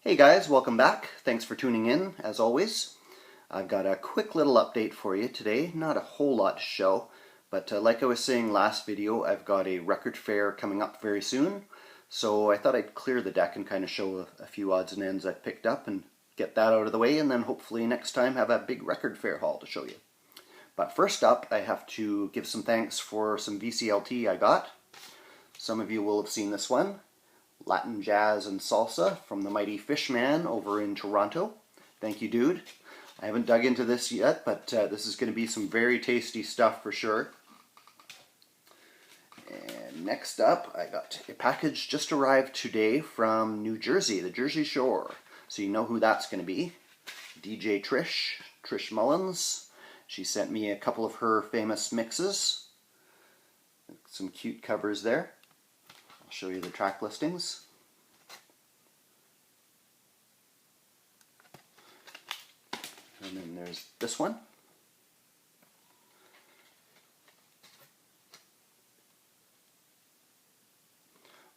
Hey guys, welcome back. Thanks for tuning in, as always. I've got a quick little update for you today. Not a whole lot to show, but like I was saying last video, I've got a record fair coming up very soon. So I thought I'd clear the deck and kind of show a few odds and ends I've picked up and get that out of the way, and then hopefully next time have a big record fair haul to show you. But first up, I have to give some thanks for some VCLT I got. Some of you will have seen this one. Latin Jazz and Salsa from the mighty Fishman over in Toronto. Thank you, dude. I haven't dug into this yet, but this is going to be some very tasty stuff for sure. And next up, I got a package just arrived today from New Jersey, the Jersey Shore. So you know who that's going to be. DJ Trish Mullins. She sent me a couple of her famous mixes. Some cute covers there. Show you the track listings. And then there's this one.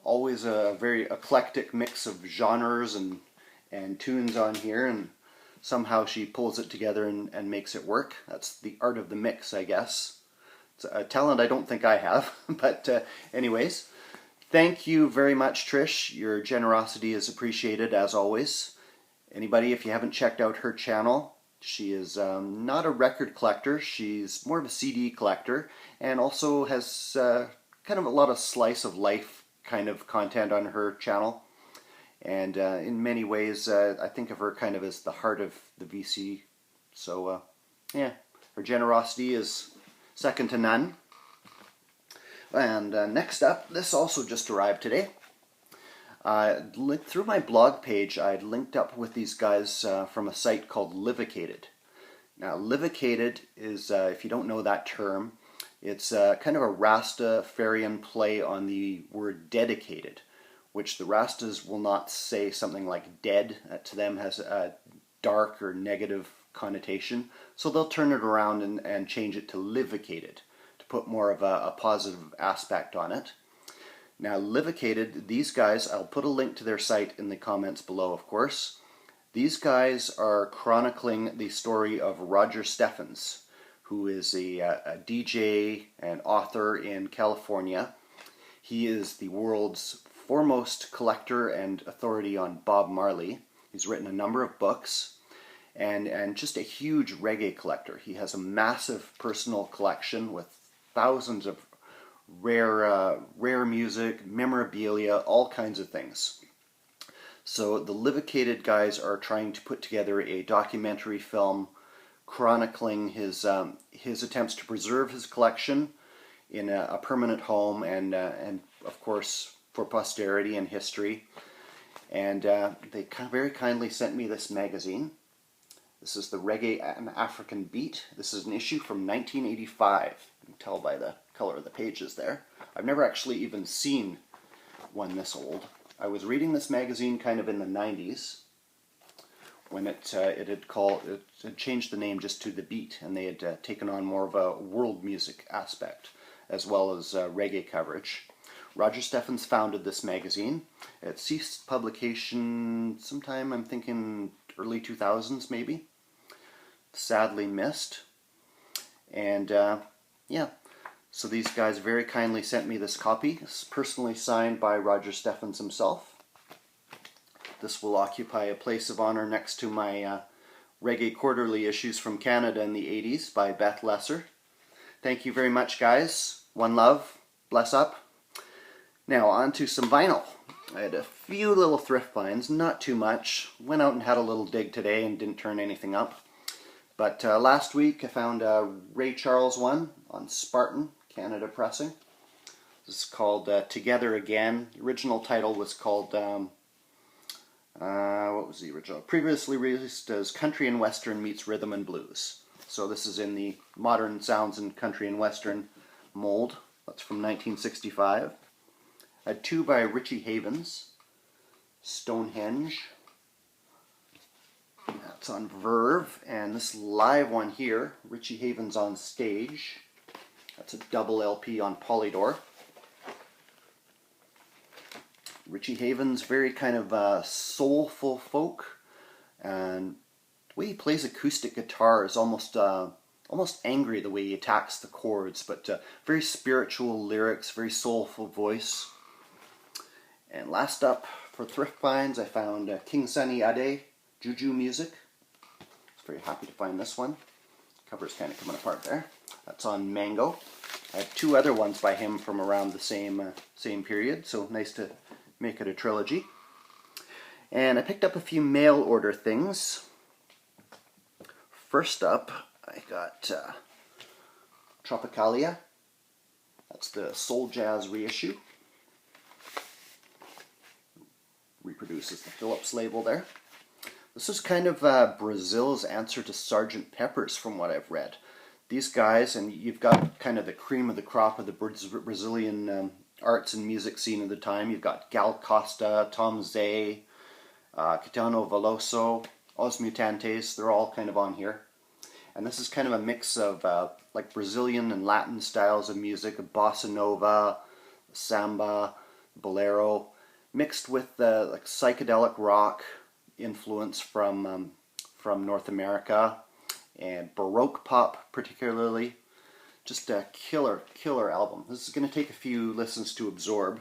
Always a very eclectic mix of genres and tunes on here, and somehow she pulls it together and makes it work. That's the art of the mix, I guess. It's a talent I don't think I have, but anyways. Thank you very much, Trish. Your generosity is appreciated, as always. Anybody, if you haven't checked out her channel, she is not a record collector. She's more of a CD collector, and also has kind of a lot of slice of life kind of content on her channel. And in many ways, I think of her kind of as the heart of the VC. So, yeah, her generosity is second to none. And next up, this also just arrived today. Through my blog page, I'd linked up with these guys from a site called Livicated. Now, Livicated is, if you don't know that term, it's kind of a Rastafarian play on the word dedicated, which the Rastas will not say something like dead. To them has a dark or negative connotation, so they'll turn it around and change it to Livicated, put more of a positive aspect on it. Now, Livicated, these guys, I'll put a link to their site in the comments below, of course. These guys are chronicling the story of Roger Steffens, who is a DJ and author in California. He is the world's foremost collector and authority on Bob Marley. He's written a number of books, and just a huge reggae collector. He has a massive personal collection with thousands of rare music, memorabilia, all kinds of things. So the Livicated guys are trying to put together a documentary film chronicling his attempts to preserve his collection in a permanent home, and of course for posterity and history. And they very kindly sent me this magazine. This is the Reggae and African Beat. This is an issue from 1985. You can tell by the color of the pages there. I've never actually even seen one this old. I was reading this magazine kind of in the 90s when it had changed the name just to The Beat, and they had taken on more of a world music aspect as well as reggae coverage. Roger Steffens founded this magazine. It ceased publication sometime, I'm thinking early 2000s maybe. Sadly missed. And yeah, so these guys very kindly sent me this copy. It's personally signed by Roger Steffens himself. This will occupy a place of honor next to my Reggae Quarterly issues from Canada in the 80s by Beth Lesser. Thank you very much, guys. One love. Bless up. Now on to some vinyl. I had a few little thrift finds, not too much. Went out and had a little dig today and didn't turn anything up. But last week I found a Ray Charles one on Spartan, Canada Pressing. This is called Together Again. The original title was called, what was the original? Previously released as Country and Western meets Rhythm and Blues. So this is in the modern sounds and country and western mold. That's from 1965. I had two by Richie Havens. Stonehenge. That's on Verve, and this live one here, Richie Havens on Stage. That's a double LP on Polydor. Richie Havens, very kind of soulful folk folk, and the way he plays acoustic guitar is almost angry the way he attacks the chords, but very spiritual lyrics, very soulful voice. And last up, for thrift finds, I found King Sunny Ade, Juju Music. I was very happy to find this one. Cover's kind of coming apart there. That's on Mango. I have two other ones by him from around the same period, so nice to make it a trilogy. And I picked up a few mail order things. First up, I got Tropicalia. That's the Soul Jazz reissue. Reproduces the Phillips label there. This is kind of Brazil's answer to Sgt. Pepper's from what I've read. These guys, and you've got kind of the cream of the crop of the Brazilian arts and music scene of the time. You've got Gal Costa, Tom Zé, Caetano Veloso, Os Mutantes. They're all kind of on here. And this is kind of a mix of like Brazilian and Latin styles of music, bossa nova, samba, bolero, mixed with like psychedelic rock influence from North America, and Baroque pop particularly. Just a killer album. This is going to take a few listens to absorb,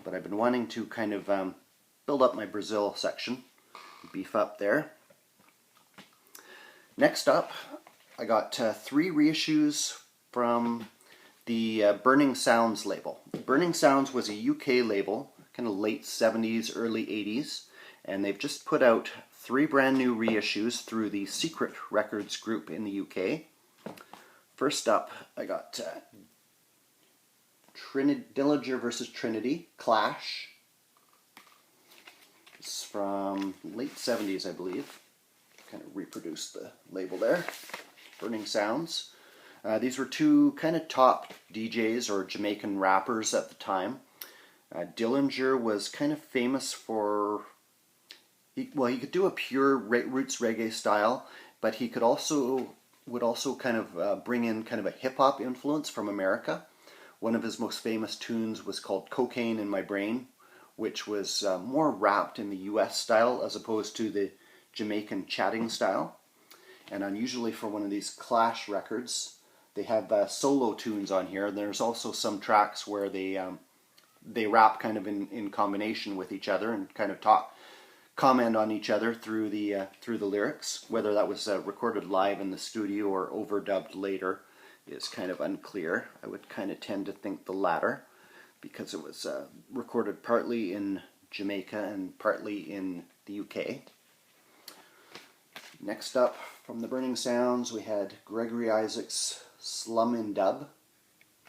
but I've been wanting to kind of build up my Brazil section, beef up there. Next up, I got 3 reissues from the Burning Sounds label. Burning Sounds was a UK label, kind of late 70s, early 80s, and they've just put out 3 brand new reissues through the Secret Records group in the UK. First up, I got Dillinger versus Trinity, Clash. It's from late 70s, I believe. Kind of reproduced the label there. Burning Sounds. These were 2 kind of top DJs or Jamaican rappers at the time. Dillinger was kind of famous for, he could do a pure roots reggae style, but he would also kind of bring in kind of a hip-hop influence from America. One of his most famous tunes was called Cocaine in My Brain, which was more rapped in the US style as opposed to the Jamaican chatting style. And unusually for one of these Clash records, they have solo tunes on here. There's also some tracks where they rap kind of in combination with each other and kind of comment on each other through the lyrics. Whether that was recorded live in the studio or overdubbed later is kind of unclear. I would kind of tend to think the latter, because it was recorded partly in Jamaica and partly in the UK. Next up, from the Burning Sounds, we had Gregory Isaacs' Slum in Dub.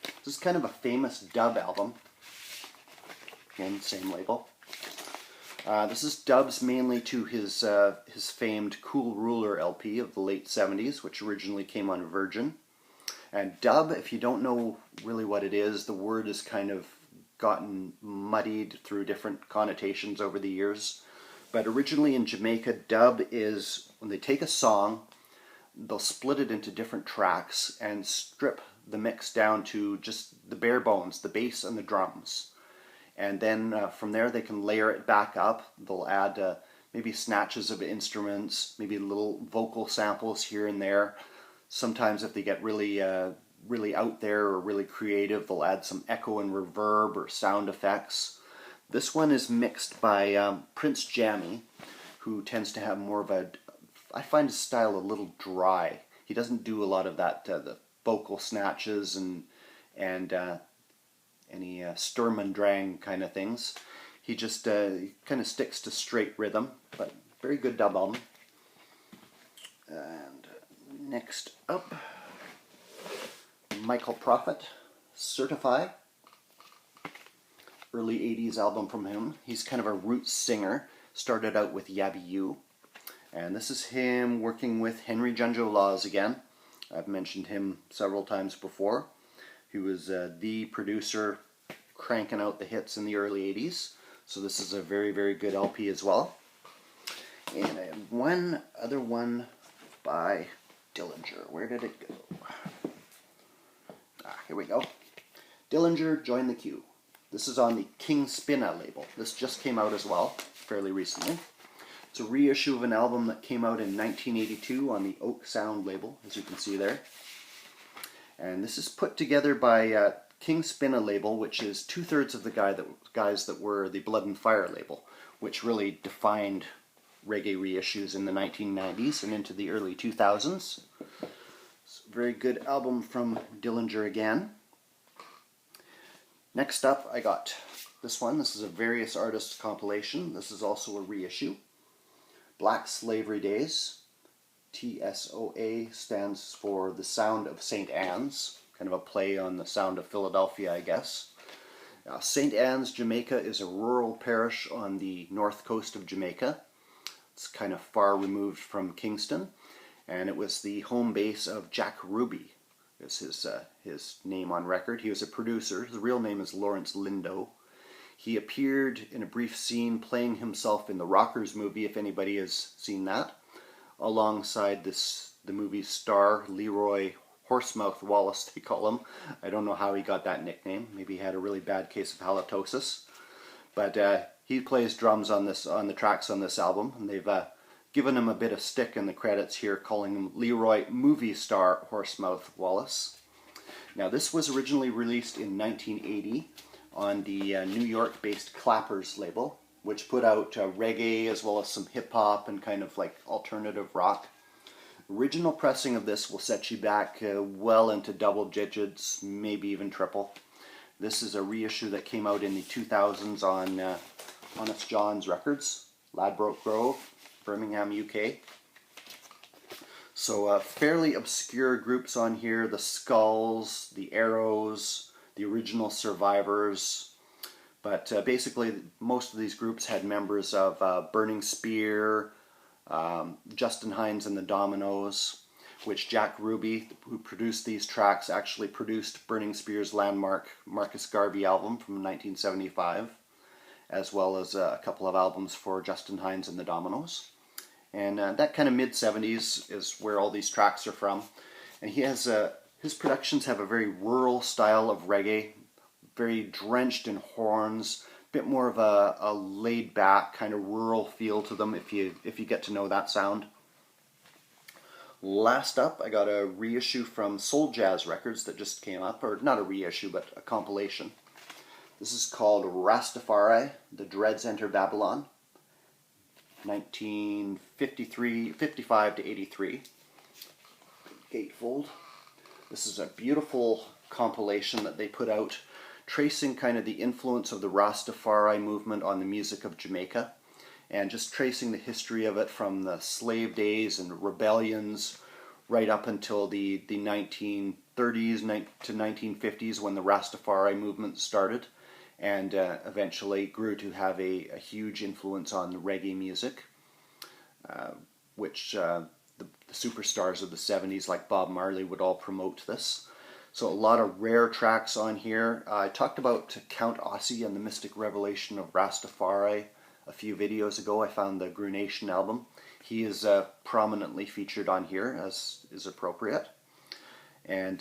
This is kind of a famous dub album. Again, same label. This is dubs mainly to his famed Cool Ruler LP of the late 70s, which originally came on Virgin. And dub, if you don't know really what it is, the word has kind of gotten muddied through different connotations over the years. But originally in Jamaica, dub is when they take a song, they'll split it into different tracks and strip the mix down to just the bare bones, the bass and the drums. And then from there they can layer it back up. They'll add maybe snatches of instruments, maybe little vocal samples here and there. Sometimes if they get really out there or really creative, they'll add some echo and reverb or sound effects. This one is mixed by Prince Jammy, who tends to have more of a, I find his style a little dry. He doesn't do a lot of that, the vocal snatches and any Sturm und Drang kind of things. He just kind of sticks to straight rhythm, but very good dub album. And next up, Michael Prophet, Certify. Early 80s album from him. He's kind of a roots singer. Started out with Yabby U. And this is him working with Henry Junjo Laws again. I've mentioned him several times before. He was the producer cranking out the hits in the early 80s. So this is a very, very good LP as well. And I have one other one by Dillinger. Where did it go? Here we go. Dillinger, Join the Queue. This is on the King Spinna label. This just came out as well, fairly recently. It's a reissue of an album that came out in 1982 on the Oak Sound label, as you can see there. And this is put together by King Spinna label, which is 2/3 of the guys that were the Blood and Fire label, which really defined reggae reissues in the 1990s and into the early 2000s. It's a very good album from Dillinger again. Next up, I got this one. This is a various artists compilation. This is also a reissue. Black Slavery Days. TSOA stands for the Sound of St. Anne's, kind of a play on the sound of Philadelphia, I guess. St. Anne's, Jamaica is a rural parish on the north coast of Jamaica. It's kind of far removed from Kingston, and it was the home base of Jack Ruby, is his name on record. He was a producer. His real name is Lawrence Lindo. He appeared in a brief scene playing himself in the Rockers movie, if anybody has seen that, alongside the movie's star, Leroy Horsemouth Wallace, they call him. I don't know how he got that nickname. Maybe he had a really bad case of halitosis. But he plays drums on the tracks on this album, and they've given him a bit of stick in the credits here, calling him Leroy Movie Star Horsemouth Wallace. Now, this was originally released in 1980 on the New York-based Clappers label, which put out reggae as well as some hip-hop and kind of like alternative rock. Original pressing of this will set you back well into double digits, maybe even triple. This is a reissue that came out in the 2000s on Honest John's Records, Ladbroke Grove, Birmingham, UK. So fairly obscure groups on here: the Skulls, the Arrows, the Original Survivors. But basically, most of these groups had members of Burning Spear, Justin Hines and the Dominoes, which Jack Ruby, who produced these tracks, actually produced Burning Spear's landmark Marcus Garvey album from 1975, as well as a couple of albums for Justin Hines and the Dominoes. And that kind of mid-70s is where all these tracks are from. And he has his productions have a very rural style of reggae, very drenched in horns, a bit more of a laid-back kind of rural feel to them if you get to know that sound. Last up, I got a reissue from Soul Jazz Records that just came up, or not a reissue, but a compilation. This is called Rastafari, The Dreads Enter Babylon, 1955 to 83. Gatefold. This is a beautiful compilation that they put out, tracing kind of the influence of the Rastafari movement on the music of Jamaica, and just tracing the history of it from the slave days and rebellions right up until the 1930s to 1950s, when the Rastafari movement started, and eventually grew to have a huge influence on the reggae music, which the superstars of the 70s like Bob Marley would all promote this. So a lot of rare tracks on here. I talked about Count Ossie and the Mystic Revelation of Rastafari a few videos ago. I found the Grunation album. He is prominently featured on here, as is appropriate. And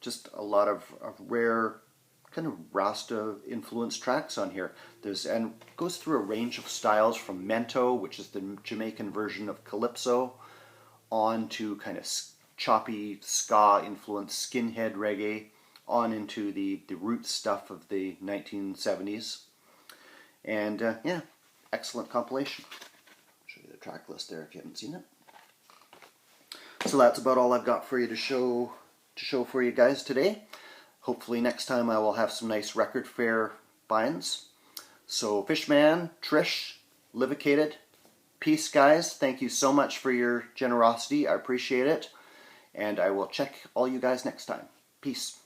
just a lot of rare kind of Rasta influenced tracks on here. And goes through a range of styles from Mento, which is the Jamaican version of Calypso, on to kind of choppy ska influenced skinhead reggae, on into the roots stuff of the 1970s. And yeah, excellent compilation. I'll show you the track list there if you haven't seen it. So that's about all I've got for you to show for you guys today. Hopefully next time I will have some nice record fair finds. So Fishman, Trish, Livicated, peace guys. Thank you so much for your generosity. I appreciate it. And I will check all you guys next time. Peace.